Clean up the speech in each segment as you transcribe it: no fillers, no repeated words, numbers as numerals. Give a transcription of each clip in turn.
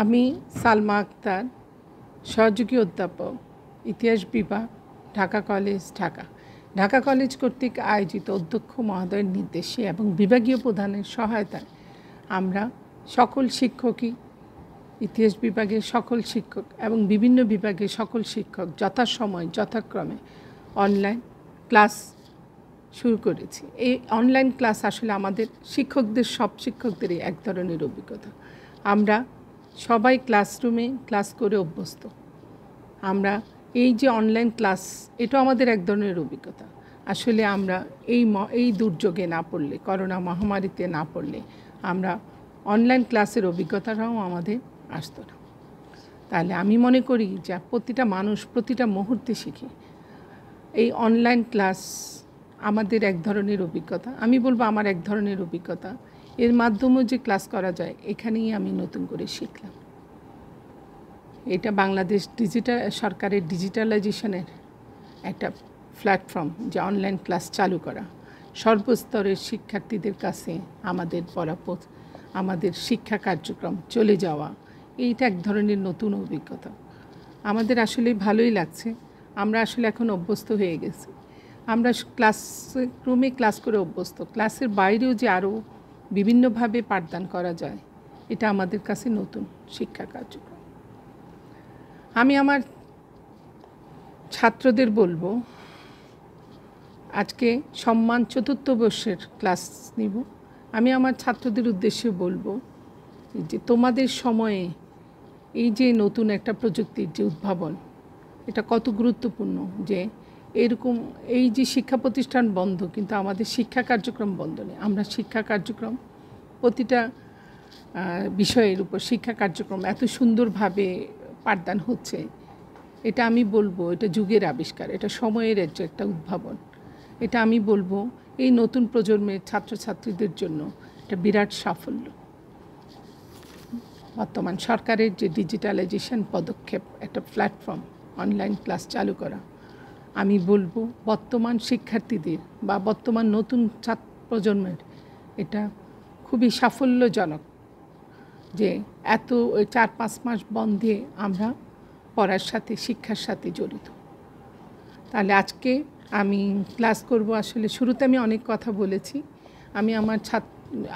আমি সালমা আক্তার, সহযোগী অধ্যাপক, ইতিহাস বিভাগ, ঢাকা কলেজ, ঢাকা। ঢাকা কলেজ কর্তৃক আয়োজিত অধ্যক্ষ মহোদয়ের নির্দেশে এবং বিভাগীয় প্রধানের সহায়তায় আমরা সকল শিক্ষকই, ইতিহাস বিভাগের সকল শিক্ষক এবং বিভিন্ন বিভাগের সকল শিক্ষক যথাসময় যথাক্রমে অনলাইন ক্লাস শুরু করেছি। এই অনলাইন ক্লাস আসলে আমাদের শিক্ষকদের, সব শিক্ষকদেরই এক ধরনের অভিজ্ঞতা। আমরা সবাই ক্লাসরুমে ক্লাস করে অভ্যস্ত। আমরা এই যে অনলাইন ক্লাস, এটা আমাদের এক ধরনের অভিজ্ঞতা। আসলে আমরা এই দুর্যোগে না পড়লে, করোনা মহামারীতে না পড়লে আমরা অনলাইন ক্লাসের অভিজ্ঞতাটাও আমাদের আসতো না। তাহলে আমি মনে করি যে প্রতিটা মানুষ প্রতিটা মুহূর্তে শিখে। এই অনলাইন ক্লাস আমাদের এক ধরনের অভিজ্ঞতা, আমি বলবো আমার এক ধরনের অভিজ্ঞতা। এর মাধ্যমেও যে ক্লাস করা যায়, এখানেই আমি নতুন করে শিখলাম। এটা বাংলাদেশ সরকারের ডিজিটালাইজেশনের একটা প্ল্যাটফর্ম, যে অনলাইন ক্লাস চালু করা, সর্বস্তরের শিক্ষার্থীদের কাছে আমাদের আমাদের শিক্ষা কার্যক্রম চলে যাওয়া, এইটা এক ধরনের নতুন অভিজ্ঞতা। আমাদের আসলে ভালোই লাগছে। আমরা আসলে এখন অভ্যস্ত হয়ে গেছি। আমরা ক্লাসরুমে ক্লাস করে অভ্যস্ত। ক্লাসের বাইরেও যে আরও বিভিন্নভাবে পাঠদান করা যায়, এটা আমাদের কাছে নতুন শিক্ষা কার্যক্রম। আমি আমার ছাত্রদের বলবো, আজকে সম্মান চতুর্থ বর্ষের ক্লাস নিব। আমি আমার ছাত্রদের উদ্দেশ্যে বলবো যে তোমাদের সময়ে এই যে নতুন একটা প্রযুক্তির যে উদ্ভাবন, এটা কত গুরুত্বপূর্ণ। যে এরকম এই যে শিক্ষা প্রতিষ্ঠান বন্ধ, কিন্তু আমাদের শিক্ষা কার্যক্রম বন্ধ নেই। আমরা শিক্ষা কার্যক্রম, প্রতিটা বিষয়ের উপর শিক্ষা কার্যক্রম এত সুন্দরভাবে পাঠদান হচ্ছে। এটা আমি বলবো এটা যুগের আবিষ্কার, এটা সময়ের একটা উদ্ভাবন। এটা আমি বলবো এই নতুন প্রজন্মের ছাত্রছাত্রীদের জন্য এটা বিরাট সাফল্য। বর্তমান সরকারের যে ডিজিটালাইজেশন পদক্ষেপ, একটা প্ল্যাটফর্ম অনলাইন ক্লাস চালু করা, আমি বলবো বর্তমান শিক্ষার্থীদের বা বর্তমান নতুন ছাত্র প্রজন্মের এটা খুবই সাফল্যজনক। যে এত 4-5 মাস বন্ধে আমরা পড়ার সাথে, শিক্ষার সাথে জড়িত। তাহলে আজকে আমি ক্লাস করব, আসলে শুরুতে আমি অনেক কথা বলেছি। আমি আমার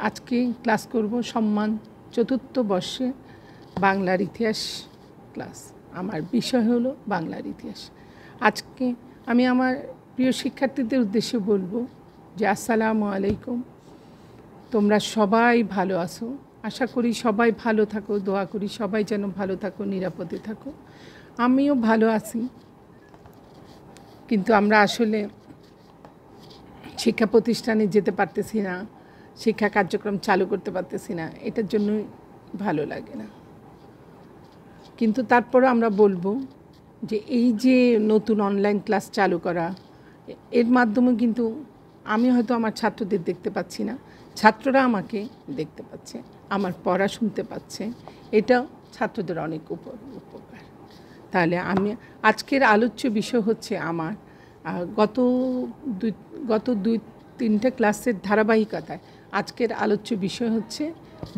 আজকে ক্লাস করব সম্মান চতুর্থ বর্ষে বাংলার ইতিহাস ক্লাস। আমার বিষয় হলো বাংলার ইতিহাস। আজকে আমি আমার প্রিয় শিক্ষার্থীদের উদ্দেশ্যে বলবো যে আসসালামু আলাইকুম। তোমরা সবাই ভালো আছো, আশা করি সবাই ভালো থাকো, দোয়া করি সবাই যেন ভালো থাকো, নিরাপদে থাকো। আমিও ভালো আছি, কিন্তু আমরা আসলে শিক্ষা প্রতিষ্ঠানে যেতে পারতেছি না, শিক্ষা কার্যক্রম চালু করতে পারতেছি না, এটার জন্যই ভালো লাগে না। কিন্তু তারপরে আমরা বলবো যে এই যে নতুন অনলাইন ক্লাস চালু করা, এর মাধ্যমে কিন্তু আমি হয়তো আমার ছাত্রদের দেখতে পাচ্ছি না, ছাত্ররা আমাকে দেখতে পাচ্ছে, আমার পড়া শুনতে পাচ্ছে। এটাও ছাত্রদের অনেক উপকার। তাহলে আমি আজকের আলোচ্য বিষয় হচ্ছে আমার গত 2-3টা ক্লাসের ধারাবাহিকতায় আজকের আলোচ্য বিষয় হচ্ছে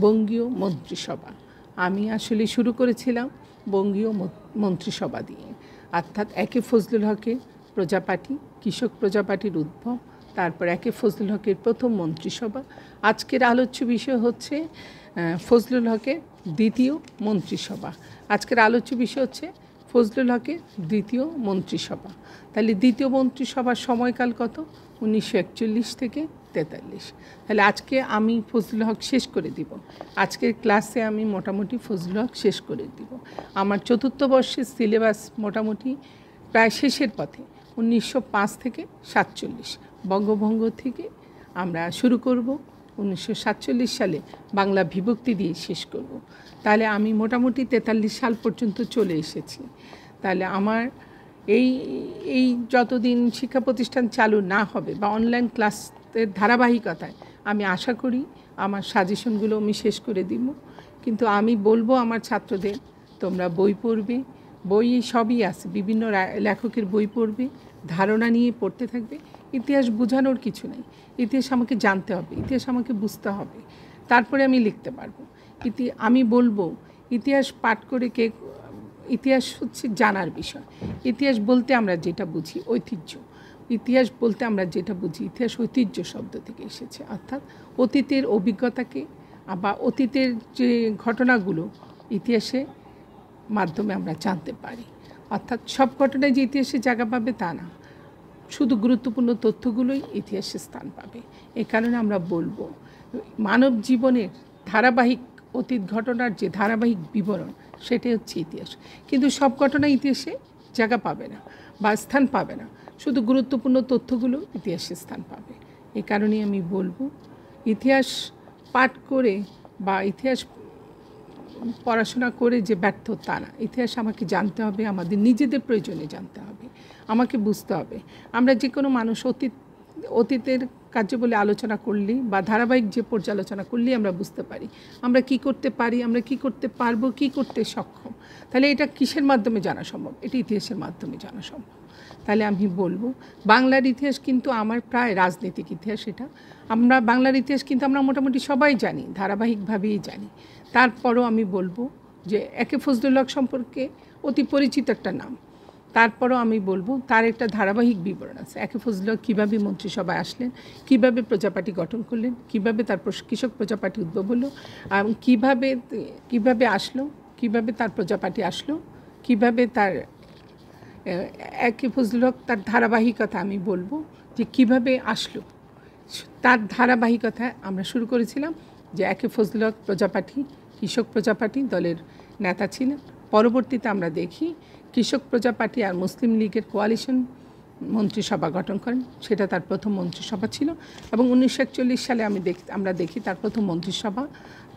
বঙ্গীয় মন্ত্রিসভা। আমি আসলে শুরু করেছিলাম বঙ্গীয় মন্ত্রিসভা দিয়ে, অর্থাৎ একে ফজলুল হকের প্রজাপার্টি, কৃষক প্রজাপার্টির উদ্ভব, তারপর একে ফজলুল হকের প্রথম মন্ত্রিসভা। আজকের আলোচ্য বিষয় হচ্ছে ফজলুল হকের দ্বিতীয় মন্ত্রিসভা। আজকের আলোচ্য বিষয় হচ্ছে ফজলুল হকের দ্বিতীয় মন্ত্রিসভা। তাহলে দ্বিতীয় মন্ত্রিসভার সময়কাল কত? 1941 থেকে 43। তাহলে আজকে আমি ফজলুল হক শেষ করে দিব। আজকের ক্লাসে আমি মোটামুটি ফজলুল হক শেষ করে দিব। আমার চতুর্থ বর্ষের সিলেবাস মোটামুটি প্রায় শেষের পথে। 1905 থেকে 47 বঙ্গভঙ্গ থেকে আমরা শুরু করব, 1947 সালে বাংলা বিভক্তি দিয়ে শেষ করব। তাহলে আমি মোটামুটি 43 সাল পর্যন্ত চলে এসেছি। তাহলে আমার এই যতদিন শিক্ষা প্রতিষ্ঠান চালু না হবে বা অনলাইন ক্লাসের ধারাবাহিকতায়, আমি আশা করি আমার সাজেশনগুলো আমি শেষ করে দিব। কিন্তু আমি বলবো আমার ছাত্রদের, তোমরা বই পড়বে, বই সবই আছে, বিভিন্ন লেখকের বই পড়বে, ধারণা নিয়ে পড়তে থাকবে। ইতিহাস বোঝানোর কিছু নেই, ইতিহাস আমাকে জানতে হবে, ইতিহাস আমাকে বুঝতে হবে, তারপরে আমি লিখতে পারবো। আমি বলবো ইতিহাস পাঠ করে কে, ইতিহাস হচ্ছে জানার বিষয়। ইতিহাস বলতে আমরা যেটা বুঝি ঐতিহ্য, ইতিহাস বলতে আমরা যেটা বুঝি, ইতিহাস ঐতিহ্য শব্দ থেকে এসেছে, অর্থাৎ অতীতের অভিজ্ঞতাকে বা অতীতের যে ঘটনাগুলো ইতিহাসে মাধ্যমে আমরা জানতে পারি। অর্থাৎ সব ঘটনায় যে ইতিহাসে জায়গা পাবে তা না, শুধু গুরুত্বপূর্ণ তথ্যগুলোই ইতিহাসে স্থান পাবে। এ কারণে আমরা বলবো মানব জীবনের ধারাবাহিক অতীত ঘটনার যে ধারাবাহিক বিবরণ সেটাই হচ্ছে ইতিহাস। কিন্তু সব ঘটনা ইতিহাসে জায়গা পাবে না বা স্থান পাবে না, শুধু গুরুত্বপূর্ণ তথ্যগুলো ইতিহাসে স্থান পাবে। এ কারণেই আমি বলবো ইতিহাস পাঠ করে বা ইতিহাস পড়াশোনা করে যে ব্যর্থ তা না, ইতিহাস আমাকে জানতে হবে, আমাদের নিজেদের প্রয়োজনে জানতে হবে, আমাকে বুঝতে হবে। আমরা যে কোনো মানুষ অতীতের কার্য বলে আলোচনা করলেই বা ধারাবাহিক যে পর্যালোচনা করলেই আমরা বুঝতে পারি আমরা কি করতে পারি, আমরা কি করতে পারবো, কি করতে সক্ষম। তাহলে এটা কিসের মাধ্যমে জানা সম্ভব? এটা ইতিহাসের মাধ্যমে জানা সম্ভব। তাহলে আমি বলবো বাংলার ইতিহাস কিন্তু আমার প্রায় রাজনৈতিক ইতিহাস। এটা আমরা বাংলার ইতিহাস কিন্তু আমরা মোটামুটি সবাই জানি, ধারাবাহিকভাবেই জানি। তারপরও আমি বলবো যে একে ফজলুল হক সম্পর্কে অতি পরিচিত একটা নাম, তারপরও আমি বলবো তার একটা ধারাবাহিক বিবরণ আছে। একে ফজলুল হক কীভাবে মন্ত্রিসভায় আসলেন, কীভাবে প্রজাপার্টি গঠন করলেন, কীভাবে তার কৃষক প্রজাপার্টি উদ্ভব হলো এবং কীভাবে আসলো, কীভাবে তার প্রজাপার্টি আসলো, কীভাবে তার একে ফজলুল হক তার ধারাবাহিকতা আমি বলবো যে কীভাবে আসলো, তার ধারাবাহিকতা আমরা শুরু করেছিলাম যে একে ফজলুল হক প্রজাপার্টি কৃষক প্রজাপার্টি দলের নেতা ছিলেন। পরবর্তীতে আমরা দেখি কৃষক প্রজাপার্টি আর মুসলিম লীগের কোয়ালিশন মন্ত্রিসভা গঠন করেন, সেটা তার প্রথম মন্ত্রিসভা ছিল এবং 1941 সালে আমরা দেখি তার প্রথম মন্ত্রিসভা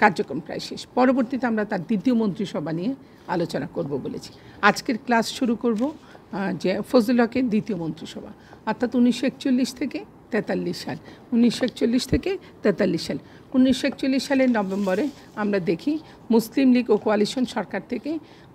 কার্যক্রম প্রায় শেষ। পরবর্তীতে আমরা তার দ্বিতীয় মন্ত্রিসভা নিয়ে আলোচনা করব বলেছি। আজকের ক্লাস শুরু করব যে ফজলুল হকের দ্বিতীয় মন্ত্রিসভা, অর্থাৎ 1941 থেকে 43 সাল, 1941 থেকে 43 সাল। 1941 সালের নভেম্বরে আমরা দেখি মুসলিম লীগ ও কোয়ালিশন সরকার থেকে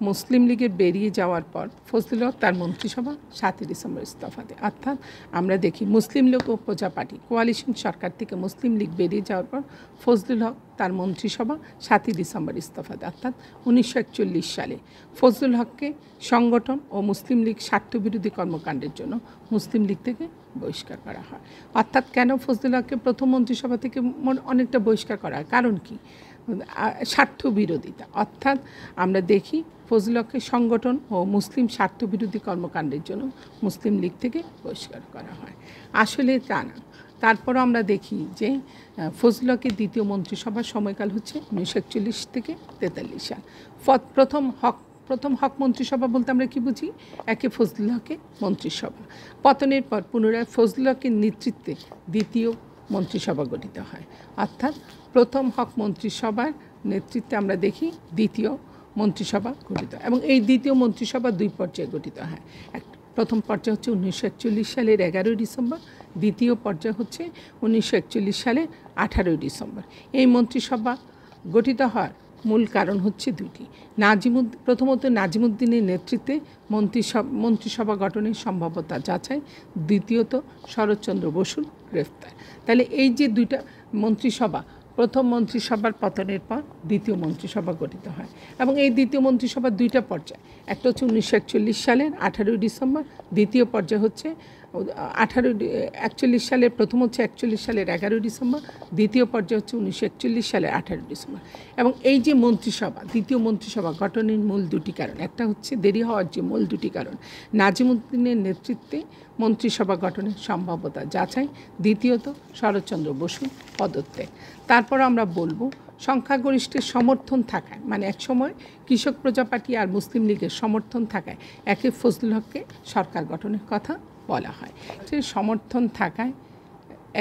মুসলিম লীগের বেরিয়ে যাওয়ার পর ফজলুল হক তার মন্ত্রিসভা 7 ডিসেম্বর ইস্তফা দেয়। অর্থাৎ আমরা দেখি মুসলিম লীগ ও প্রজা পার্টি কোয়ালিশন সরকার থেকে মুসলিম লীগ বেরিয়ে যাওয়ার পর ফজলুল হক তার মন্ত্রিসভা 7 ডিসেম্বর ইস্তফা দেয়। অর্থাৎ 1941 সালে ফজলুল হককে সংগঠন ও মুসলিম লীগ স্বার্থবিরোধী কর্মকাণ্ডের জন্য মুসলিম লীগ থেকে বহিষ্কার করা হয়। অর্থাৎ কেন ফজলুল হককে প্রথম মন্ত্রিসভা থেকে অনেকটা বহিষ্কার করা হয়? কারণ কি? স্বার্থবিরোধিতা। অর্থাৎ আমরা দেখি ফজলুল হককে সংগঠন ও মুসলিম স্বার্থবিরোধী কর্মকাণ্ডের জন্য মুসলিম লীগ থেকে বহিষ্কার করা হয়। আসলে তা না। তারপরও আমরা দেখি যে ফজলুল হকের দ্বিতীয় মন্ত্রিসভার সময়কাল হচ্ছে 1941 থেকে 43 সাল। প্রথম হক মন্ত্রিসভা বলতে আমরা কি বুঝি? একে ফজলুল হকের মন্ত্রিসভা পতনের পর পুনরায় ফজলুল হকের নেতৃত্বে দ্বিতীয় মন্ত্রিসভা গঠিত হয়। অর্থাৎ প্রথম হক মন্ত্রিসভার নেতৃত্বে আমরা দেখি দ্বিতীয় মন্ত্রিসভা গঠিত এবং এই দ্বিতীয় মন্ত্রিসভা 2 পর্যায়ে গঠিত হয়। প্রথম পর্যায় হচ্ছে 1941 সালের 11 ডিসেম্বর, দ্বিতীয় পর্যায় হচ্ছে 1941 সালের 18 ডিসেম্বর। এই মন্ত্রিসভা গঠিত হওয়ার মূল কারণ হচ্ছে দুটি। প্রথমত নাজিমুদ্দিনের নেতৃত্বে মন্ত্রিসভা গঠনের সম্ভাব্যতা যাচাই, দ্বিতীয়ত শরৎচন্দ্র বসুর গ্রেফতার। তাহলে এই যে দুইটা মন্ত্রিসভা, প্রথম মন্ত্রিসভার পতনের পর দ্বিতীয় মন্ত্রিসভা গঠিত হয় এবং এই দ্বিতীয় মন্ত্রিসভার 2টা পর্যায়। একটা হচ্ছে 1941 সালের 18 ডিসেম্বর, দ্বিতীয় পর্যায় হচ্ছে 41 সালের, প্রথম হচ্ছে 41 সালের 11 ডিসেম্বর, দ্বিতীয় পর্যায়ে হচ্ছে 1941 সালের 18 ডিসেম্বর। এবং এই যে মন্ত্রিসভা, দ্বিতীয় মন্ত্রিসভা গঠনের মূল দুটি কারণ, একটা হচ্ছে দেরি হওয়ার যে মূল দুটি কারণ, নাজিমুদ্দিনের নেতৃত্বে মন্ত্রিসভা গঠনের সম্ভাব্যতা যাচাই, দ্বিতীয়ত শরৎচন্দ্র বসু পদত্যাগ। তারপর আমরা বলবো সংখ্যাগরিষ্ঠের সমর্থন থাকায়, মানে এক সময় কৃষক প্রজাপার্টি আর মুসলিম লীগের সমর্থন থাকায় একে ফজলুল হককে সরকার গঠনের কথা বলা হয়। যে সমর্থন থাকায়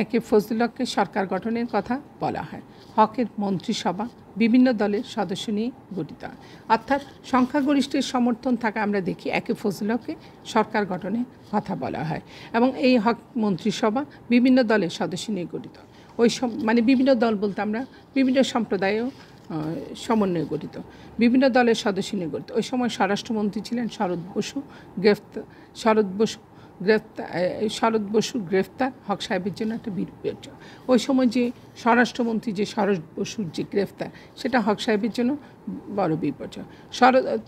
একে ফজলুল হককে সরকার গঠনের কথা বলা হয়। হকের মন্ত্রিসভা বিভিন্ন দলের সদস্য নিয়ে গঠিত হয়। অর্থাৎ সংখ্যাগরিষ্ঠের সমর্থন থাকা আমরা দেখি একে ফজলুল হককে সরকার গঠনের কথা বলা হয় এবং এই হক মন্ত্রিসভা বিভিন্ন দলের সদস্য নিয়ে গঠিত। মানে বিভিন্ন দল বলতে আমরা বিভিন্ন সম্প্রদায়ও সমন্বয়ে গঠিত, বিভিন্ন দলের সদস্য নিয়ে গঠিত। ওই সময় স্বরাষ্ট্রমন্ত্রী ছিলেন শরৎ বসু, গ্রেফতার, শরৎ বসুর গ্রেফতার হক সাহেবের জন্য একটা বিপর্যয়। ওই সময় যে স্বরাষ্ট্রমন্ত্রী যে শরৎ বসুর যে গ্রেফতার, সেটা হক সাহেবের জন্য বড় বিপর্যয়।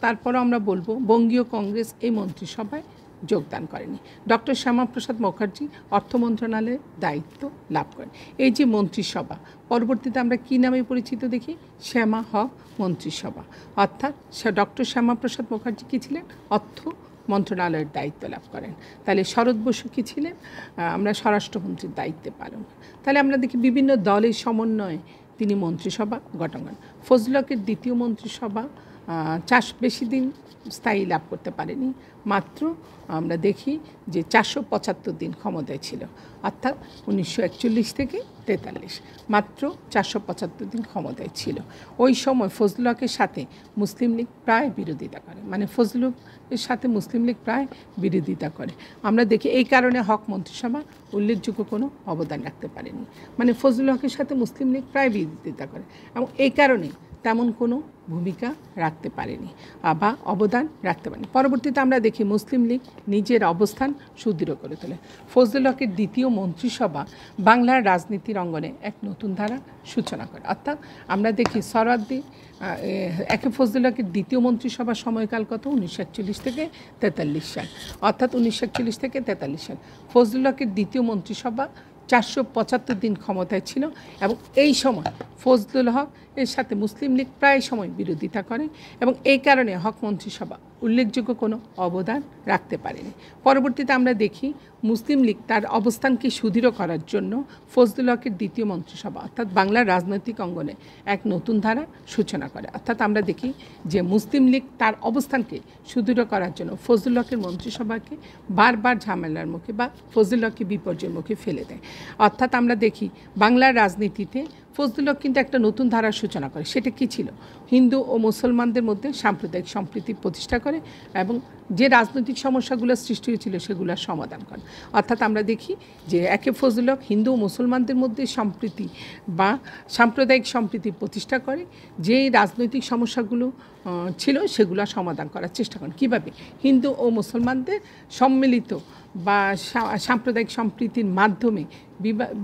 তারপরও আমরা বলবো বঙ্গীয় কংগ্রেস এই মন্ত্রিসভায় যোগদান করেনি। ডক্টর শ্যামাপ্রসাদ মুখার্জি অর্থ মন্ত্রণালয়ের দায়িত্ব লাভ করেন। এই যে মন্ত্রিসভা পরবর্তীতে আমরা কী নামে পরিচিত দেখি? শ্যামা হক মন্ত্রিসভা। অর্থাৎ ডক্টর শ্যামাপ্রসাদ মুখার্জি কী ছিলেন? অর্থ মন্ত্রণালয়ের দায়িত্ব লাভ করেন। তাহলে শরৎ বসু কী ছিলেন? আমরা স্বরাষ্ট্রমন্ত্রীর দায়িত্বে পালন। তাহলে আমরা দেখি বিভিন্ন দলের সমন্বয়ে তিনি মন্ত্রিসভা গঠন করেন। ফজলুল হকের দ্বিতীয় মন্ত্রিসভা বেশি দিন স্থায়ী লাভ করতে পারেনি। মাত্র আমরা দেখি যে 475 দিন ক্ষমতায় ছিল, অর্থাৎ 1941 থেকে 43, মাত্র 475 দিন ক্ষমতায় ছিল। ওই সময় ফজলুল হকের সাথে মুসলিম লীগ প্রায় বিরোধিতা করে, মানে ফজলুলের সাথে মুসলিম লীগ প্রায় বিরোধিতা করে। আমরা দেখি এই কারণে হক মন্ত্রিসভা উল্লেখযোগ্য কোনো অবদান রাখতে পারেনি, মানে ফজলুল হকের সাথে মুসলিম লীগ প্রায় বিরোধিতা করে এবং এই কারণে তেমন কোনো ভূমিকা রাখতে পারেনি বা অবদান রাখতে পারেনি। পরবর্তীতে আমরা দেখি মুসলিম লীগ নিজের অবস্থান সুদৃঢ় করে তোলে। ফজলুল হকের দ্বিতীয় মন্ত্রিসভা বাংলার রাজনীতির অঙ্গনে এক নতুন ধারা সূচনা করে। অর্থাৎ আমরা দেখি সরওয়ার্দী একে ফজলুল হকের দ্বিতীয় মন্ত্রিসভার সময়কাল কত? 1941 থেকে 43 সাল, অর্থাৎ 1941 থেকে 43 সাল। ফজলুল হকের দ্বিতীয় মন্ত্রিসভা 475 দিন ক্ষমতায় ছিল এবং এই সময় ফজলুল হক এর সাথে মুসলিম লীগ প্রায় সময় বিরোধিতা করে এবং এই কারণে হক মন্ত্রিসভা উল্লেখযোগ্য কোনো অবদান রাখতে পারেনি। পরবর্তীতে আমরা দেখি মুসলিম লীগ তার অবস্থানকে সুদৃঢ় করার জন্য ফজলুল হকের দ্বিতীয় মন্ত্রিসভা অর্থাৎ বাংলার রাজনৈতিক অঙ্গনে এক নতুন ধারা সূচনা করে। অর্থাৎ আমরা দেখি যে মুসলিম লীগ তার অবস্থানকে সুদৃঢ় করার জন্য ফজলুল হকের মন্ত্রিসভাকে বারবার ঝামেলার মুখে বা ফজলুল হককে বিপর্যয়ের মুখে ফেলে দেয়। অর্থাৎ আমরা দেখি বাংলার রাজনীতিতে ফজলুল হক কিন্তু একটা নতুন ধারার সূচনা করে। সেটা কী ছিল? হিন্দু ও মুসলমানদের মধ্যে সাম্প্রদায়িক সম্প্রীতি প্রতিষ্ঠা করে এবং যে রাজনৈতিক সমস্যাগুলো সৃষ্টি হয়েছিল সেগুলোর সমাধান করে। অর্থাৎ আমরা দেখি যে একে ফজলুল হক হিন্দু ও মুসলমানদের মধ্যে সম্প্রীতি বা সাম্প্রদায়িক সম্প্রীতি প্রতিষ্ঠা করে, যেই রাজনৈতিক সমস্যাগুলো ছিল সেগুলো সমাধান করার চেষ্টা করেন। কীভাবে? হিন্দু ও মুসলমানদের সম্মিলিত বা সাম্প্রদায়িক সম্প্রীতির মাধ্যমে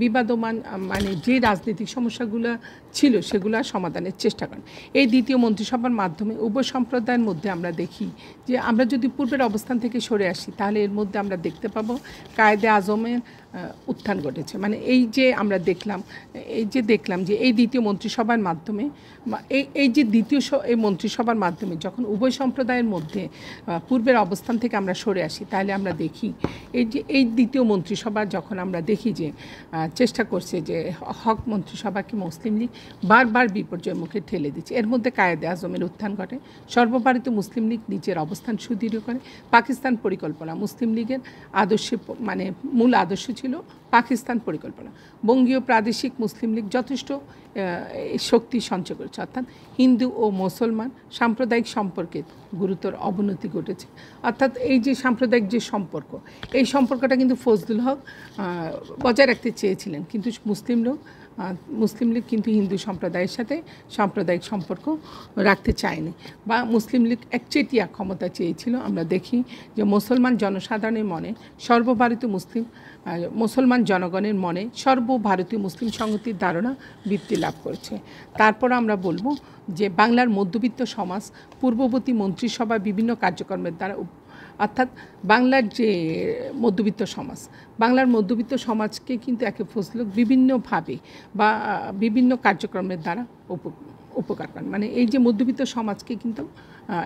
বিবাদমান মানে যে রাজনৈতিক সমস্যাগুলো ছিল সেগুলো সমাধানের চেষ্টা করেন। এই দ্বিতীয় মন্ত্রিসভার মাধ্যমে উভয় সম্প্রদায়ের মধ্যে আমরা দেখি যে আমরা যদি পূর্বের অবস্থান থেকে সরে আসি তাহলে এর মধ্যে আমরা দেখতে পাবো কায়েদে আজমের উত্থান ঘটেছে। মানে এই যে আমরা দেখলাম যে এই দ্বিতীয় মন্ত্রিসভার মাধ্যমে এই যে দ্বিতীয় এই মন্ত্রিসভার মাধ্যমে যখন উভয় সম্প্রদায়ের মধ্যে পূর্বের অবস্থান থেকে আমরা সরে আসি তাহলে আমরা দেখি এই দ্বিতীয় মন্ত্রিসভা যখন আমরা দেখি যে চেষ্টা করছে যে হক মন্ত্রিসভাকে মুসলিম লীগ বারবার বিপর্যয়ের মুখে ঠেলে দিচ্ছে। এর মধ্যে কায়েদে আজমের উত্থান ঘটে, সর্বভারতীয় মুসলিম লীগ নিজের অবস্থান সুদৃঢ় করে, পাকিস্তান পরিকল্পনা মুসলিম লীগের মানে মূল আদর্শ ছিল পাকিস্তান পরিকল্পনা। বঙ্গীয় প্রাদেশিক মুসলিম লীগ যথেষ্ট শক্তি সঞ্চয় করেছে, অর্থাৎ হিন্দু ও মুসলমান সাম্প্রদায়িক সম্পর্কে গুরুতর অবনতি ঘটেছে। অর্থাৎ এই যে সাম্প্রদায়িক যে সম্পর্ক, এই সম্পর্কটা কিন্তু ফজলুল হক বজায় রাখতে চেয়েছিলেন, কিন্তু মুসলিম লীগ কিন্তু হিন্দু সম্প্রদায়ের সাথে সাম্প্রদায়িক সম্পর্ক রাখতে চায়নি বা মুসলিম লীগ একচেটিয়া ক্ষমতা চেয়েছিল। আমরা দেখি যে মুসলমান জনসাধারণের মনে মুসলমান জনগণের মনে সর্বভারতীয় মুসলিম সংহতির ধারণা বৃদ্ধি লাভ করেছে। তারপর আমরা বলবো যে বাংলার মধ্যবিত্ত সমাজ পূর্ববর্তী মন্ত্রিসভা বিভিন্ন কার্যক্রমের দ্বারা অর্থাৎ বাংলার যে বাংলার মধ্যবিত্ত সমাজকে কিন্তু একে ফজলুল হক বিভিন্নভাবে বা বিভিন্ন কার্যক্রমের দ্বারা উপকার করেন। মানে এই যে মধ্যবিত্ত সমাজকে কিন্তু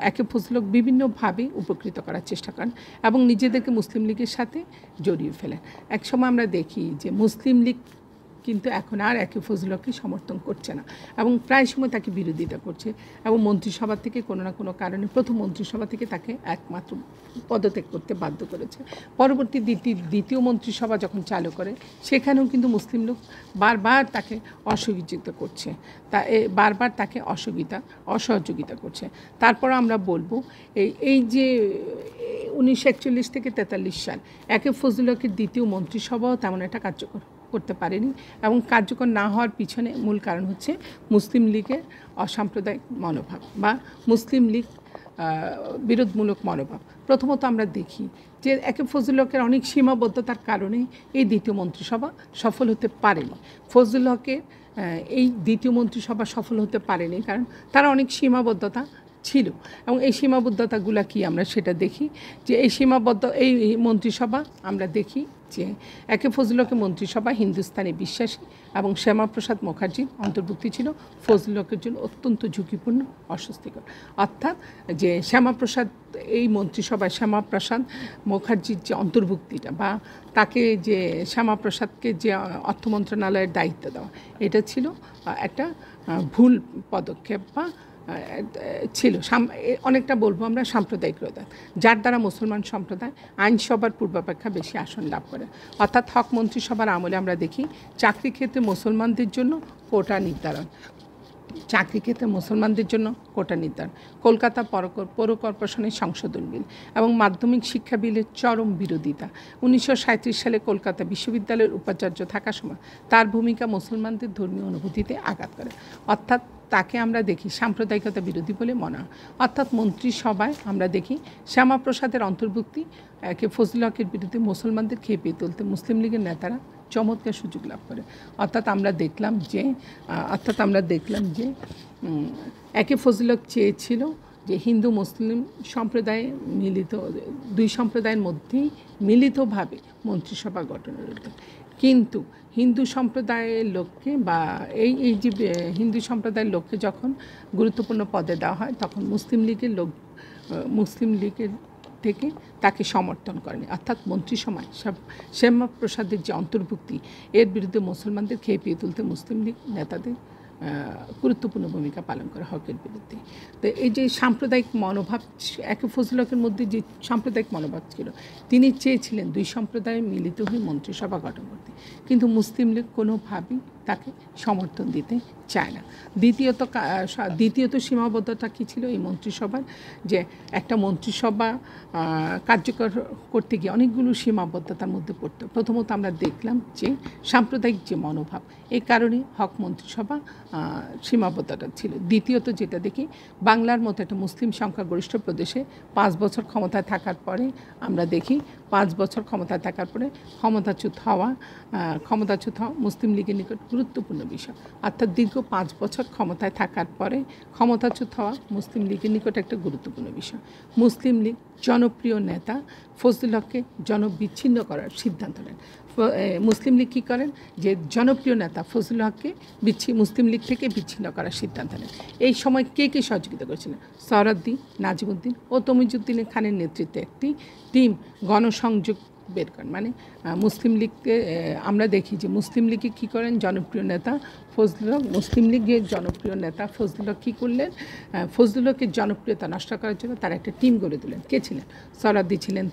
একে ফজলুল হক বিভিন্নভাবে উপকৃত করার চেষ্টা করেন এবং নিজেদেরকে মুসলিম লীগের সাথে জড়িয়ে ফেলেন। একসময় আমরা দেখি যে মুসলিম লীগ কিন্তু এখন আর একে ফজলুল হককে সমর্থন করছে না এবং প্রায় সময় তাকে বিরোধিতা করছে এবং মন্ত্রিসভা থেকে কোনো না কোনো কারণে প্রথম মন্ত্রিসভা থেকে তাকে একমাত্র পদত্যাগ করতে বাধ্য করেছে। পরবর্তী দ্বিতীয় মন্ত্রিসভা যখন চালু করে সেখানেও কিন্তু মুসলিম লীগ বারবার তাকে অসহযোগিতা করছে, বারবার তাকে অসহযোগিতা করছে। তারপর আমরা বলবো এই যে 1941 থেকে 43 সাল একে ফজলুল হকের দ্বিতীয় মন্ত্রিসভাও তেমন একটা কার্যকর করতে পারেনি এবং কার্যকর না হওয়ার পিছনে মূল কারণ হচ্ছে মুসলিম লীগের অসাম্প্রদায়িক মনোভাব বা মুসলিম লীগ বিরোধমূলক মনোভাব। প্রথমত আমরা দেখি যে একে ফজলুল হকের অনেক সীমাবদ্ধতার কারণে এই দ্বিতীয় মন্ত্রিসভা সফল হতে পারেনি। ফজলুল হকের এই দ্বিতীয় মন্ত্রিসভা সফল হতে পারেনি কারণ তার অনেক সীমাবদ্ধতা ছিল, এবং এই সীমাবদ্ধতাগুলো কি আমরা সেটা দেখি যে এই মন্ত্রিসভা আমরা দেখি যে একে ফজলুল হকের মন্ত্রিসভা হিন্দুস্তানি বিশ্বাসী এবং শ্যামাপ্রসাদ মুখার্জির অন্তর্ভুক্তি ছিল ফজলুল হকের জন্য অত্যন্ত ঝুঁকিপূর্ণ, অস্বস্তিকর। অর্থাৎ যে শ্যামাপ্রসাদ এই মন্ত্রিসভায় শ্যামাপ্রসাদ মুখার্জির যে অন্তর্ভুক্তিটা বা তাকে যে শ্যামাপ্রসাদকে যে অর্থ মন্ত্রণালয়ের দায়িত্ব দেওয়া, এটা ছিল একটা ভুল পদক্ষেপ বা ছিল অনেকটা বলবো আমরা সাম্প্রদায়িকতা, যার দ্বারা মুসলমান সম্প্রদায় আইনসভার পূর্বাপেক্ষা বেশি আসন লাভ করে। অর্থাৎ হক মন্ত্রিসভার আমলে আমরা দেখি চাকরি ক্ষেত্রে মুসলমানদের জন্য কোটা নির্ধারণ, কলকাতা পৌর কর্পোরেশনের সংশোধন বিল এবং মাধ্যমিক শিক্ষা বিলের চরম বিরোধিতা। 1937 সালে কলকাতা বিশ্ববিদ্যালয়ের উপাচার্য থাকার সময় তার ভূমিকা মুসলমানদের ধর্মীয় অনুভূতিতে আঘাত করে। অর্থাৎ তাকে আমরা দেখি সাম্প্রদায়িকতা বিরোধী বলে মনে হয়। অর্থাৎ মন্ত্রিসভায় আমরা দেখি শ্যামাপ্রসাদের অন্তর্ভুক্তি একে ফজলুল হকের বিরুদ্ধে মুসলমানদের খেপিয়ে তুলতে মুসলিম লীগের নেতারা চমৎকার সুযোগ লাভ করে। অর্থাৎ আমরা দেখলাম যে একে ফজলুল হক চেয়েছিল যে হিন্দু মুসলিম সম্প্রদায়ে দুই সম্প্রদায়ের মধ্যেই মিলিতভাবে মন্ত্রিসভা গঠনের উদ্যোগ, কিন্তু হিন্দু সম্প্রদায়ের লোককে বা হিন্দু সম্প্রদায়ের লোককে যখন গুরুত্বপূর্ণ পদে দেওয়া হয় তখন মুসলিম লীগের থেকে তাকে সমর্থন করেনি। অর্থাৎ মন্ত্রিসভায় শ্যামাপ্রসাদের যে অন্তর্ভুক্তি, এর বিরুদ্ধে মুসলমানদের খেপিয়ে তুলতে মুসলিম লীগ নেতাদের গুরুত্বপূর্ণ ভূমিকা পালন করে হকের বিরুদ্ধে। তো এই যে সাম্প্রদায়িক মনোভাব, একে ফজলুল হকের মধ্যে যে সাম্প্রদায়িক মনোভাব ছিল, তিনি চেয়েছিলেন দুই সম্প্রদায়ে মিলিত হয়ে মন্ত্রিসভা গঠন করতে, কিন্তু মুসলিম লীগ কোনোভাবেই তাকে সমর্থন দিতে চায় না। দ্বিতীয়ত সীমাবদ্ধতা কী ছিল এই মন্ত্রিসভার, যে একটা মন্ত্রিসভা কার্যকর করতে গিয়ে অনেকগুলো সীমাবদ্ধতার মধ্যে পড়তো। প্রথমত আমরা দেখলাম যে সাম্প্রদায়িক যে মনোভাব, এই কারণে হক মন্ত্রিসভা সীমাবদ্ধতা ছিল। দ্বিতীয়ত যেটা দেখি, বাংলার মতো একটা মুসলিম সংখ্যাগরিষ্ঠ প্রদেশে 5 বছর ক্ষমতায় থাকার পরে আমরা দেখি 5 বছর ক্ষমতায় থাকার পরে ক্ষমতাচ্যুত হওয়া মুসলিম লীগের নিকট গুরুত্বপূর্ণ বিষয়। অর্থাৎ দীর্ঘ 5 বছর ক্ষমতায় থাকার পরে ক্ষমতাচ্যুত হওয়া মুসলিম লীগের নিকট একটা গুরুত্বপূর্ণ বিষয়। মুসলিম লীগ জনপ্রিয় নেতা ফজলুল হককে জনবিচ্ছিন্ন করার সিদ্ধান্ত নেন। মুসলিম লীগ কী করেন, যে জনপ্রিয় নেতা ফজলুল হককে মুসলিম লীগ থেকে বিচ্ছিন্ন করার সিদ্ধান্ত নেন। এই সময় কে সহযোগিতা করেছিলেন? সোহরাওয়ার্দী, নাজিমউদ্দিন ও তমিজউদ্দিন খানের নেতৃত্বে একটি টিম গণসংযোগ বের করেন। মানে মুসলিম লীগকে আমরা দেখি যে মুসলিম লীগে কী করেন, জনপ্রিয় নেতা ফজলুল হক, মুসলিম লীগের জনপ্রিয় নেতা ফজলুল হক কী করলেন, ফজলুল হকের জনপ্রিয়তা নষ্ট করার জন্য তারা একটা টিম গড়ে তুলেন। কে ছিলেন? সোহরাওয়ার্দী ছিলেন,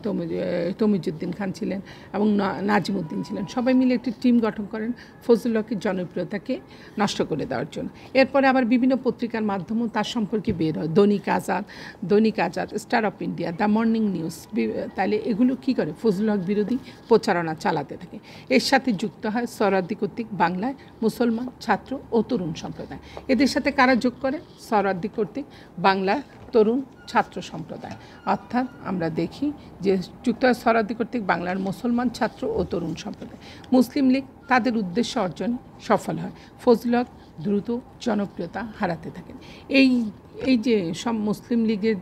তমিজউদ্দিন খান ছিলেন এবং নাজিমউদ্দিন ছিলেন। সবাই মিলে একটি টিম গঠন করেন ফজলুল হকের জনপ্রিয়তাকে নষ্ট করে দেওয়ার জন্য। এরপরে আবার বিভিন্ন পত্রিকার মাধ্যমেও তার সম্পর্কে বের হয়, দৈনিক Azad, star of India, the morning news. তাহলে এগুলো কী করে? ফজলুল হক বিরোধী প্রচারণা চালাতে থাকে। এর সাথে যুক্ত হয় সোহরাওয়ার্দী কর্তৃক বাংলায় মুসলমান ছাত্র ও তরুণ সম্প্রদায়। এদের সাথে কারা যোগ করে? সোহরাওয়ার্দী কর্তৃক বাংলার তরুণ ছাত্র সম্প্রদায়। অর্থাৎ আমরা দেখি যে যুক্ত হয় সোহরাওয়ার্দী কর্তৃক বাংলার মুসলমান ছাত্র ও তরুণ সম্প্রদায়। মুসলিম লীগ তাদের উদ্দেশ্য অর্জনে সফল হয়। ফজলুল হক দ্রুত জনপ্রিয়তা হারাতে থাকেন। এই যে সব মুসলিম লীগের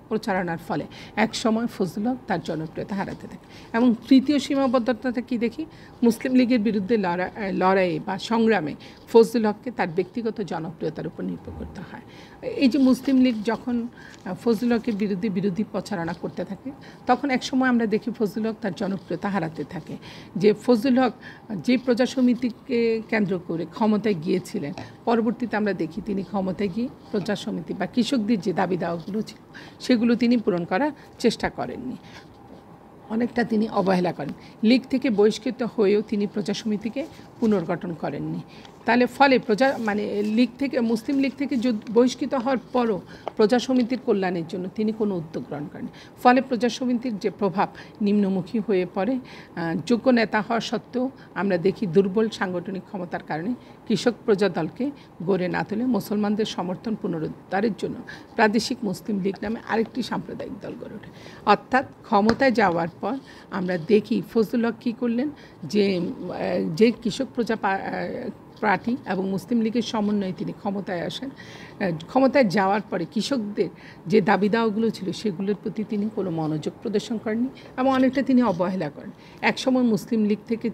প্রচারণার ফলে এক সময় ফজলুল হক তার জনপ্রিয়তা হারাতে থাকে। এবং তৃতীয় সীমাবদ্ধতাটা কি দেখি, মুসলিম লীগের বিরুদ্ধে লড়াইয়ে বা সংগ্রামে ফজলুল হককে তার ব্যক্তিগত জনপ্রিয়তার উপর নির্ভর করতে হয়। এই যে মুসলিম লীগ যখন ফজলুল হকের বিরোধী প্রচারণা করতে থাকে, তখন এক সময় আমরা দেখি ফজলুল হক তার জনপ্রিয়তা হারাতে থাকে। যে ফজলুল হক যে প্রজা সমিতিকে কেন্দ্র করে ক্ষমতায় গিয়েছিলেন, পরবর্তীতে আমরা দেখি তিনি ক্ষমতায় গিয়ে প্রজা সমিতি বা কৃষকদের যে দাবি দাওয়াগুলো ছিল সেগুলো তিনি পূরণ করার চেষ্টা করেননি, অনেকটা তিনি অবহেলা করেন। লীগ থেকে বহিষ্কৃত হয়েও তিনি প্রজা সমিতিকে পুনর্গঠন করেননি। তাহলে ফলে লীগ থেকে মুসলিম লীগ থেকে বহিষ্কৃত হওয়ার পরও প্রজা সমিতির কল্যাণের জন্য তিনি কোনো উদ্যোগ গ্রহণ করেন। ফলে প্রজা সমিতির যে প্রভাব নিম্নমুখী হয়ে পড়ে। যোগ্য নেতা হওয়া সত্ত্বেও আমরা দেখি দুর্বল সাংগঠনিক ক্ষমতার কারণে কৃষক প্রজা দলকে গড়ে না তুলে মুসলমানদের সমর্থন পুনরুদ্ধারের জন্য প্রাদেশিক মুসলিম লীগ নামে আরেকটি সাম্প্রদায়িক দল গড়ে ওঠে। অর্থাৎ ক্ষমতায় যাওয়ার পর আমরা দেখি ফজলুল হক কী করলেন, যে কৃষক প্রজা পার্টি এবং মুসলিম লীগের সমন্বয়ে তিনি ক্ষমতায় আসেন। ক্ষমতায় যাওয়ার পরে কৃষকদের যে দাবি দাওয়াগুলো ছিল সেগুলোর প্রতি তিনি কোনো মনোযোগ প্রদর্শন করেননি এবং অনেকটা তিনি অবহেলা করেন। একসময় মুসলিম লীগ থেকে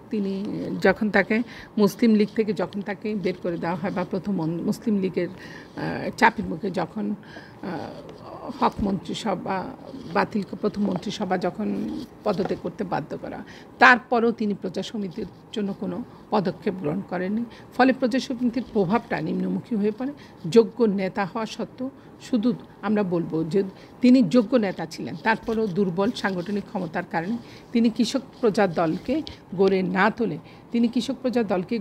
যখন তাকে বের করে দেওয়া হয় বা প্রথম মুসলিম লীগের চাপের মুখে যখন হক মন্ত্রিসভা প্রথম মন্ত্রিসভা যখন পদত্যাগ করতে বাধ্য করা, তারপরও তিনি প্রজা সমিতির জন্য কোনো পদক্ষেপ গ্রহণ করেননি। ফলে প্রজা সমিতির প্রভাবটা নিম্নমুখী হয়ে পড়ে। যোগ্য নেতা হওয়া সত্ত্বেও শুধু আমরা বলবো যে তিনি যোগ্য নেতা ছিলেন, তারপরও দুর্বল সাংগঠনিক ক্ষমতার কারণে তিনি কৃষক প্রজা দলকে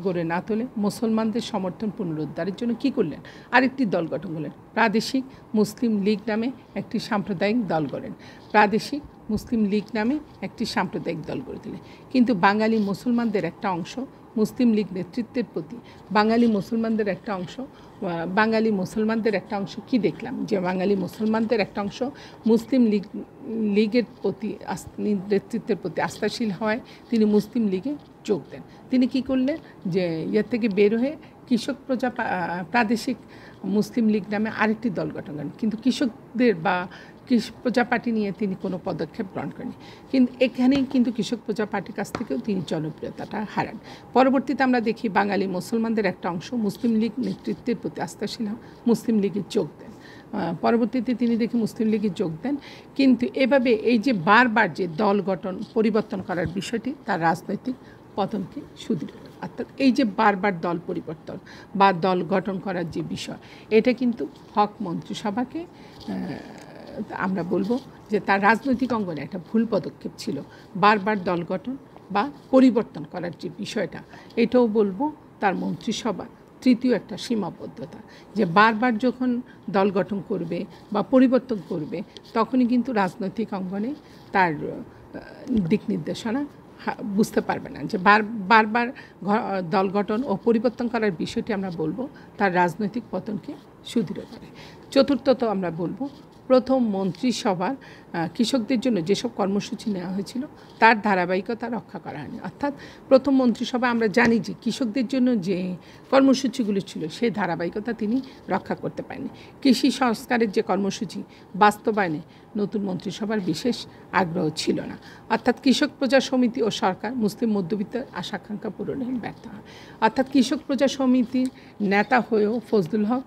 গড়ে না তোলে মুসলমানদের সমর্থন পুনরুদ্ধারের জন্য কী করলেন, আরেকটি দল গঠন করলেন। প্রাদেশিক মুসলিম লীগ নামে একটি সাম্প্রদায়িক দল গড়েন। গড়ে দিলেন। কিন্তু বাঙালি মুসলমানদের একটা অংশ মুসলিম লীগ নেতৃত্বের প্রতি বাঙালি মুসলমানদের একটা অংশ কি দেখলাম, যে বাঙালি মুসলমানদের একটা অংশ মুসলিম লীগের প্রতি নেতৃত্বের প্রতি আস্থাশীল হওয়ায় তিনি মুসলিম লীগে যোগ দেন। তিনি কি করলেন, যে ইয়ে থেকে বের হয়ে কৃষক প্রজা প্রাদেশিক মুসলিম লীগ নামে আরেকটি দল গঠন করেন। কিন্তু কৃষকদের বা প্রজা পার্টি নিয়ে তিনি কোনো পদক্ষেপ গ্রহণ করেনি। কিন্তু এখানেই কিন্তু কৃষক প্রজা পার্টির কাছ থেকেও তিনি জনপ্রিয়তাটা হারান। পরবর্তীতে আমরা দেখি বাঙালি মুসলমানদের একটা অংশ মুসলিম লীগ নেতৃত্বের প্রতি আস্থাশীল মুসলিম লীগে যোগ দেন। পরবর্তীতে তিনি মুসলিম লীগে যোগ দেন। কিন্তু এভাবে এই যে বারবার যে দল গঠন পরিবর্তন করার বিষয়টি তার রাজনৈতিক পতনকে সুদৃঢ়। অর্থাৎ এই যে বারবার দল পরিবর্তন বা দল গঠন করার যে বিষয়, এটা কিন্তু হক মন্ত্রিসভাকে আমরা বলবো যে তার রাজনৈতিক অঙ্গনে একটা ভুল পদক্ষেপ ছিল। বারবার দল গঠন বা পরিবর্তন করার যে বিষয়টা, এটাও বলবো তার মন্ত্রিসভা তৃতীয় একটা সীমাবদ্ধতা, যে বারবার যখন দল গঠন করবে বা পরিবর্তন করবে তখনই কিন্তু রাজনৈতিক অঙ্গনে তার দিক নির্দেশনা বুঝতে পারবে না। যে বারবার দল গঠন ও পরিবর্তন করার বিষয়টি আমরা বলবো তার রাজনৈতিক পতনকে সুদৃঢ় করে। চতুর্থত আমরা বলবো প্রথম মন্ত্রিসভার কৃষকদের জন্য যেসব কর্মসূচি নেওয়া হয়েছিল তার ধারাবাহিকতা রক্ষা করা হয়নি। অর্থাৎ প্রথম মন্ত্রিসভা আমরা জানি যে কৃষকদের জন্য যে কর্মসূচিগুলো ছিল সেই ধারাবাহিকতা তিনি রক্ষা করতে পারেননি। কৃষি সংস্কারের যে কর্মসূচি বাস্তবায়নে নতুন মন্ত্রিসভার বিশেষ আগ্রহ ছিল না। অর্থাৎ কৃষক প্রজা সমিতি ও সরকার মুসলিম মধ্যবিত্তের আশাকাঙ্ক্ষা পূরণে ব্যর্থ হয়। অর্থাৎ কৃষক প্রজা সমিতির নেতা হয়েও ফজলুল হক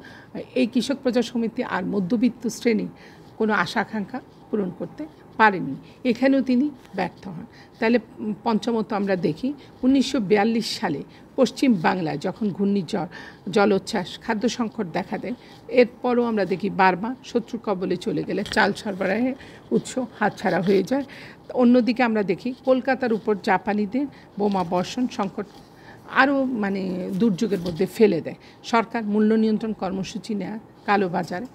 এই কৃষক প্রজা সমিতি আর মধ্যবিত্ত শ্রেণীর কোনো আশাকাঙ্ক্ষা পূরণ করতে পারেননি। এখানেও তিনি ব্যর্থ হন। তাহলে পঞ্চমত আমরা দেখি 1942 সালে পশ্চিম বাংলায় যখন ঘূর্ণিঝড়, জলোচ্ছ্বাস, খাদ্য সংকট দেখা দেয়, এরপরও আমরা দেখি বার্মা শত্রুর কবলে চলে গেলে চাল সরবরাহের উৎস হাতছাড়া হয়ে যায়। অন্যদিকে আমরা দেখি কলকাতার উপর জাপানিদের বোমা বর্ষণ সংকট আরও দুর্যোগের মধ্যে ফেলে দেয়। সরকার মূল্য নিয়ন্ত্রণ কর্মসূচি নেয় কালোবাজারে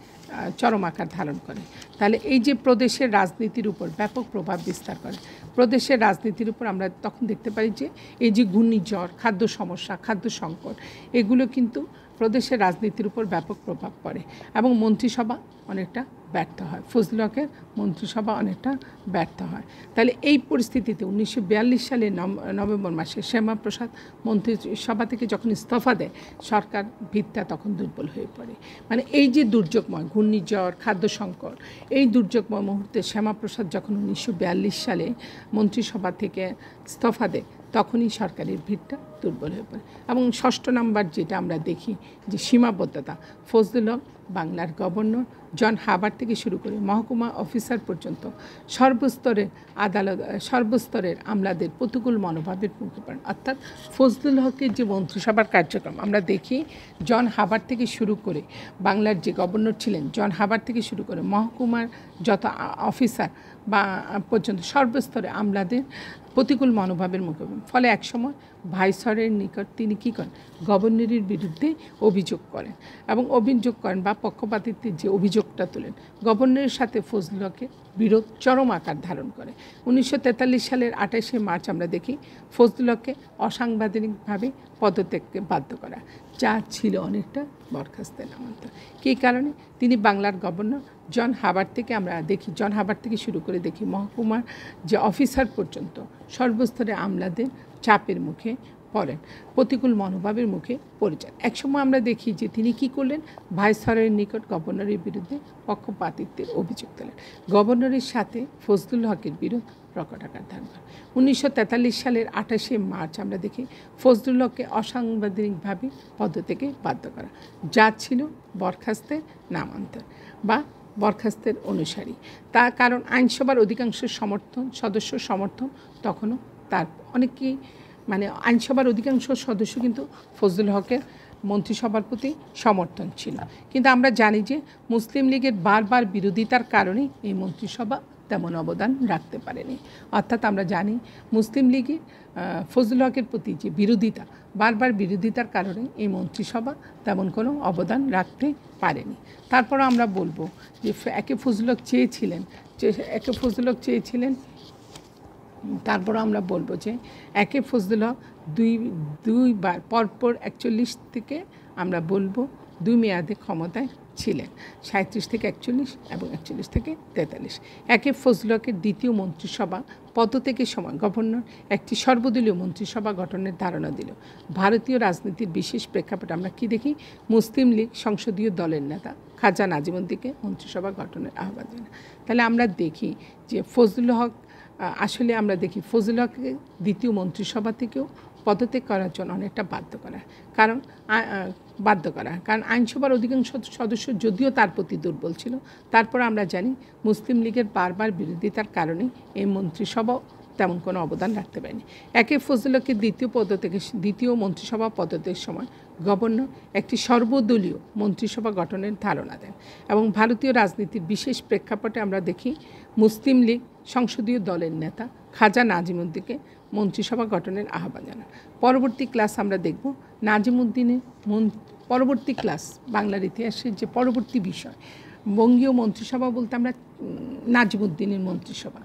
চরম আকার ধারণ করে। তাহলে এই যে প্রদেশের রাজনীতির উপর ব্যাপক প্রভাব বিস্তার করে, প্রদেশের রাজনীতির উপর আমরা তখন দেখতে পারি যে এই যে ঘূর্ণিঝড়, খাদ্য সমস্যা, খাদ্য সংকট, এগুলো কিন্তু প্রদেশের রাজনীতির উপর ব্যাপক প্রভাব পড়ে এবং মন্ত্রিসভা অনেকটা ব্যর্থ হয়। ফজলুল হকের মন্ত্রিসভা অনেকটা ব্যর্থ হয়। তাহলে এই পরিস্থিতিতে 1942 সালের নভেম্বর মাসে শ্যামাপ্রসাদ মন্ত্রিসভা থেকে যখন ইস্তফা দেয়, সরকার ভিতটা তখন দুর্বল হয়ে পড়ে। এই যে দুর্যোগময় ঘূর্ণিঝড়, খাদ্য সংকট, এই দুর্যোগময় মুহূর্তে শ্যামাপ্রসাদ যখন 1942 সালে মন্ত্রিসভা থেকে ইস্তফা দেয়, তখনই সরকারের ভিতটা দুর্বল হয়ে পড়ে। এবং ষষ্ঠ নাম্বার যেটা আমরা দেখি যে সীমাবদ্ধতা, ফজলুল হক বাংলার গভর্নর জন হাবার্ট থেকে শুরু করে মহকুমা অফিসার পর্যন্ত সর্বস্তরের আমলাদের প্রতিকূল মনোভাবের মুখে পড়েন। অর্থাৎ ফজলুল হকের যে মন্ত্রিসভার কার্যক্রম আমরা দেখি, জন হাবার্ট থেকে শুরু করে বাংলার যে গভর্নর ছিলেন জন হাবার্ট থেকে শুরু করে মহকুমার যত অফিসার বা পর্যন্ত সর্বস্তরে আমলাদের প্রতিকূল মনোভাবের মুখে, ফলে একসময় ভাইসরয়ের নিকট তিনি কী করেন, গভর্নরের বিরুদ্ধে অভিযোগ করেন এবং অভিযোগ করেন বা পক্ষপাতিত্বের যে অভিযোগটা তোলেন। গভর্নরের সাথে ফজলুল হকের বিরোধ চরম আকার ধারণ করে। 1943 সালের 28শে মার্চ আমরা দেখি ফজলুল হককে অসাংবিধানিকভাবে পদত্যাগকে বাধ্য করা, যা ছিল অনেকটা বরখাস্তের নামান্তর। কী কারণে? তিনি বাংলার গভর্নর জন হাবার্ড থেকে আমরা দেখি, জন হাবার্ড থেকে শুরু করে দেখি মহকুমার যে অফিসার পর্যন্ত সর্বস্তরে আমলাদের চাপের মুখে পড়েন, প্রতিকূল মনোভাবের মুখে পড়ে যান। একসময় আমরা দেখি যে তিনি কি করলেন, ভাইসরয়ের নিকট গভর্নরের বিরুদ্ধে পক্ষপাতিত্বের অভিযোগ তোলেন। গভর্নরের সাথে ফজলুল হকের বিরোধ প্রকট আকার ধারণ করে। 1943 সালের 28শে মার্চ আমরা দেখি ফজলুল হককে অসাংবিধানিকভাবে পদত্যাগে বাধ্য করা, যা ছিল বরখাস্তের নামান্তর বা বরখাস্তের অনুসারী। তার কারণ আইনসভার অধিকাংশ সদস্য সমর্থন তখনও তার অনেকেই, মানে আইনসভার অধিকাংশ সদস্য কিন্তু ফজলুল হকের মন্ত্রিসভার প্রতি সমর্থন ছিল। কিন্তু আমরা জানি যে মুসলিম লীগের বারবার বিরোধিতার কারণে এই মন্ত্রিসভা তেমন অবদান রাখতে পারেনি। অর্থাৎ আমরা জানি মুসলিম লীগের ফজলুল হকের প্রতি যে বিরোধিতা, বারবার বিরোধিতার কারণে এই মন্ত্রিসভা তেমন কোনো অবদান রাখতে পারেনি। তারপরও আমরা বলবো যে একে ফজলুল হক চেয়েছিলেন, তারপর আমরা বলবো যে একে ফজলুল হক দুইবার পরপর 41 থেকে আমরা বলবো 2 মেয়াদে ক্ষমতায় ছিলেন, 37 থেকে 41 এবং 41 থেকে 43। একে ফজলুল হকের দ্বিতীয় মন্ত্রিসভা পদত্যাগের সময় গভর্নর একটি সর্বদলীয় মন্ত্রিসভা গঠনের ধারণা দিল। ভারতীয় রাজনীতির বিশেষ প্রেক্ষাপটে আমরা কি দেখি, মুসলিম লীগ সংসদীয় দলের নেতা খাজা নাজিমুদ্দিনকে মন্ত্রিসভা গঠনের আহ্বান জানায়। তাহলে আমরা দেখি যে ফজলুল হক আসলে আমরা দেখি ফজলুল হককে দ্বিতীয় মন্ত্রিসভা থেকেও পদত্যাগ করার জন্য অনেকটা বাধ্য করা, কারণ আইনসভার অধিকাংশ সদস্য যদিও তার প্রতি দুর্বল ছিল, তারপর আমরা জানি মুসলিম লীগের বারবার বিরোধিতার কারণে এই মন্ত্রিসভা তেমন কোনো অবদান রাখতে পারেনি। একে ফজলুল হকের দ্বিতীয় মন্ত্রিসভা পদত্যাগের সময় গভর্নর একটি সর্বদলীয় মন্ত্রিসভা গঠনের ধারণা দেন এবং ভারতীয় রাজনীতির বিশেষ প্রেক্ষাপটে আমরা দেখি মুসলিম লীগ সংসদীয় দলের নেতা খাজা নাজিমুদ্দিনকে মন্ত্রিসভা গঠনের আহ্বান জানান। পরবর্তী ক্লাস আমরা দেখব নাজিমুদ্দিনের পরবর্তী ক্লাস, বাংলার ইতিহাসের যে পরবর্তী বিষয়, বঙ্গীয় মন্ত্রিসভা বলতে আমরা নাজিমুদ্দিনের মন্ত্রিসভা,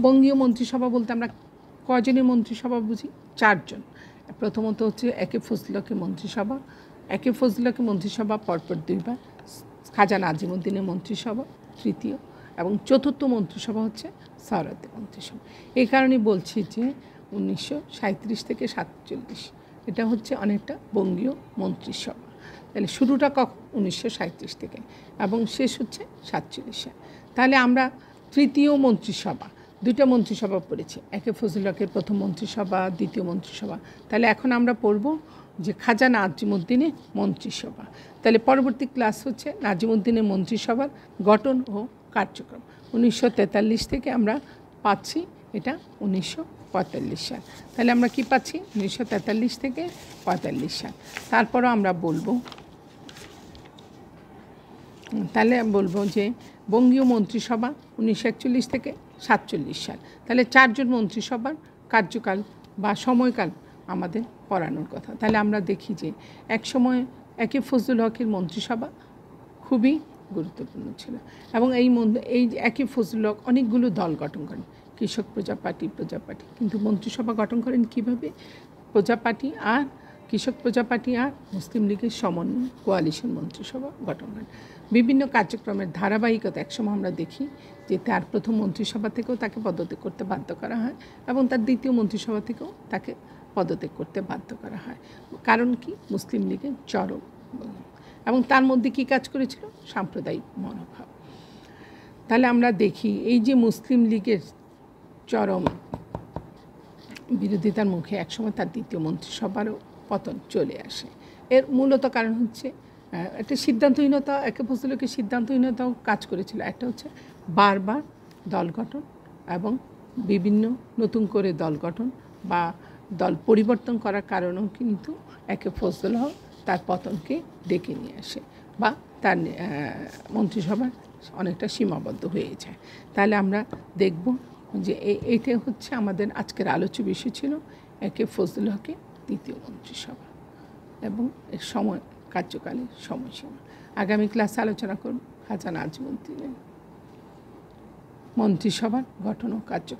বঙ্গীয় মন্ত্রিসভা বলতে আমরা কজনের মন্ত্রিসভা বুঝি? 4 জন। প্রথমত হচ্ছে একে ফজলুল হকের মন্ত্রিসভা পরপর 2বার, খাজা নাজিমুদ্দিনের মন্ত্রিসভা তৃতীয়, এবং চতুর্থ মন্ত্রিসভা হচ্ছে সাওরাতের মন্ত্রিসভা। এই কারণে বলছি যে 1937 থেকে 47 এটা হচ্ছে অনেকটা বঙ্গীয় মন্ত্রিসভা। তাহলে শুরুটা কখন? 1937 থেকে এবং শেষ হচ্ছে 47 সাল। তাহলে আমরা তৃতীয় মন্ত্রিসভা, 2টা মন্ত্রিসভা পড়েছি, একে ফজলুল হকের প্রথম মন্ত্রিসভা, দ্বিতীয় মন্ত্রিসভা। তাহলে এখন আমরা পড়ব যে খাজা নাজিমুদ্দিনের মন্ত্রিসভা। তাহলে পরবর্তী ক্লাস হচ্ছে নাজিমুদ্দিনের মন্ত্রিসভার গঠন ও কার্যক্রম। 1943 থেকে আমরা পাচ্ছি এটা 1945 সাল। তাহলে আমরা কি পাচ্ছি? 1943 থেকে 45 সাল। তারপরও আমরা বলবো যে বঙ্গীয় মন্ত্রিসভা 1941 থেকে 47 সাল। তাহলে 4 জন মন্ত্রিসভার কার্যকাল বা সময়কাল আমাদের পড়ানোর কথা। তাহলে আমরা দেখি যে একসময় একে ফজলুল হকের মন্ত্রিসভা খুবই গুরুত্বপূর্ণ ছিল এবং এই একে ফজলুল হক অনেকগুলো দল গঠন করেন, কৃষক প্রজা পার্টি, কিন্তু মন্ত্রিসভা গঠন করেন কিভাবে? কৃষক প্রজা পার্টি আর মুসলিম লীগের সমন্বয় কোয়ালিশন মন্ত্রিসভা গঠন করেন। বিভিন্ন কার্যক্রমের ধারাবাহিকতা একসময় আমরা দেখি যে তার প্রথম মন্ত্রিসভা থেকেও তাকে পদত্যাগ করতে বাধ্য করা হয় এবং তার দ্বিতীয় মন্ত্রিসভা থেকেও তাকে পদত্যাগ করতে বাধ্য করা হয়। কারণ কি? মুসলিম লীগের চরম, এবং তার মধ্যে কি কাজ করেছিল? সাম্প্রদায়িক মনোভাব। তাহলে আমরা দেখি এই যে মুসলিম লীগের চরম বিরোধিতার মুখে একসময় তার দ্বিতীয় মন্ত্রিসভারও পতন চলে আসে। এর মূলত কারণ হচ্ছে একটা সিদ্ধান্তহীনতা, একে ফজলুল হকের সিদ্ধান্তহীনতাও কাজ করেছিল। একটা হচ্ছে বারবার দল গঠন এবং বিভিন্ন নতুন করে দল গঠন বা দল পরিবর্তন করার কারণেও কিন্তু একে ফজলুল হক তার পতনকে ডেকে নিয়ে আসে বা তার মন্ত্রিসভার অনেকটা সীমাবদ্ধ হয়ে যায়। তাহলে আমরা দেখব যে এইটা হচ্ছে আমাদের আজকের আলোচ্য বিষয় ছিল একে ফজলুল হকের দ্বিতীয় মন্ত্রিসভা এবং এর সময় কার্যকালের সময়সীমা। আগামী ক্লাসে আলোচনা করব খাজা নাজিমুদ্দিনের মন্ত্রিসভার গঠন ও কার্যক্রম।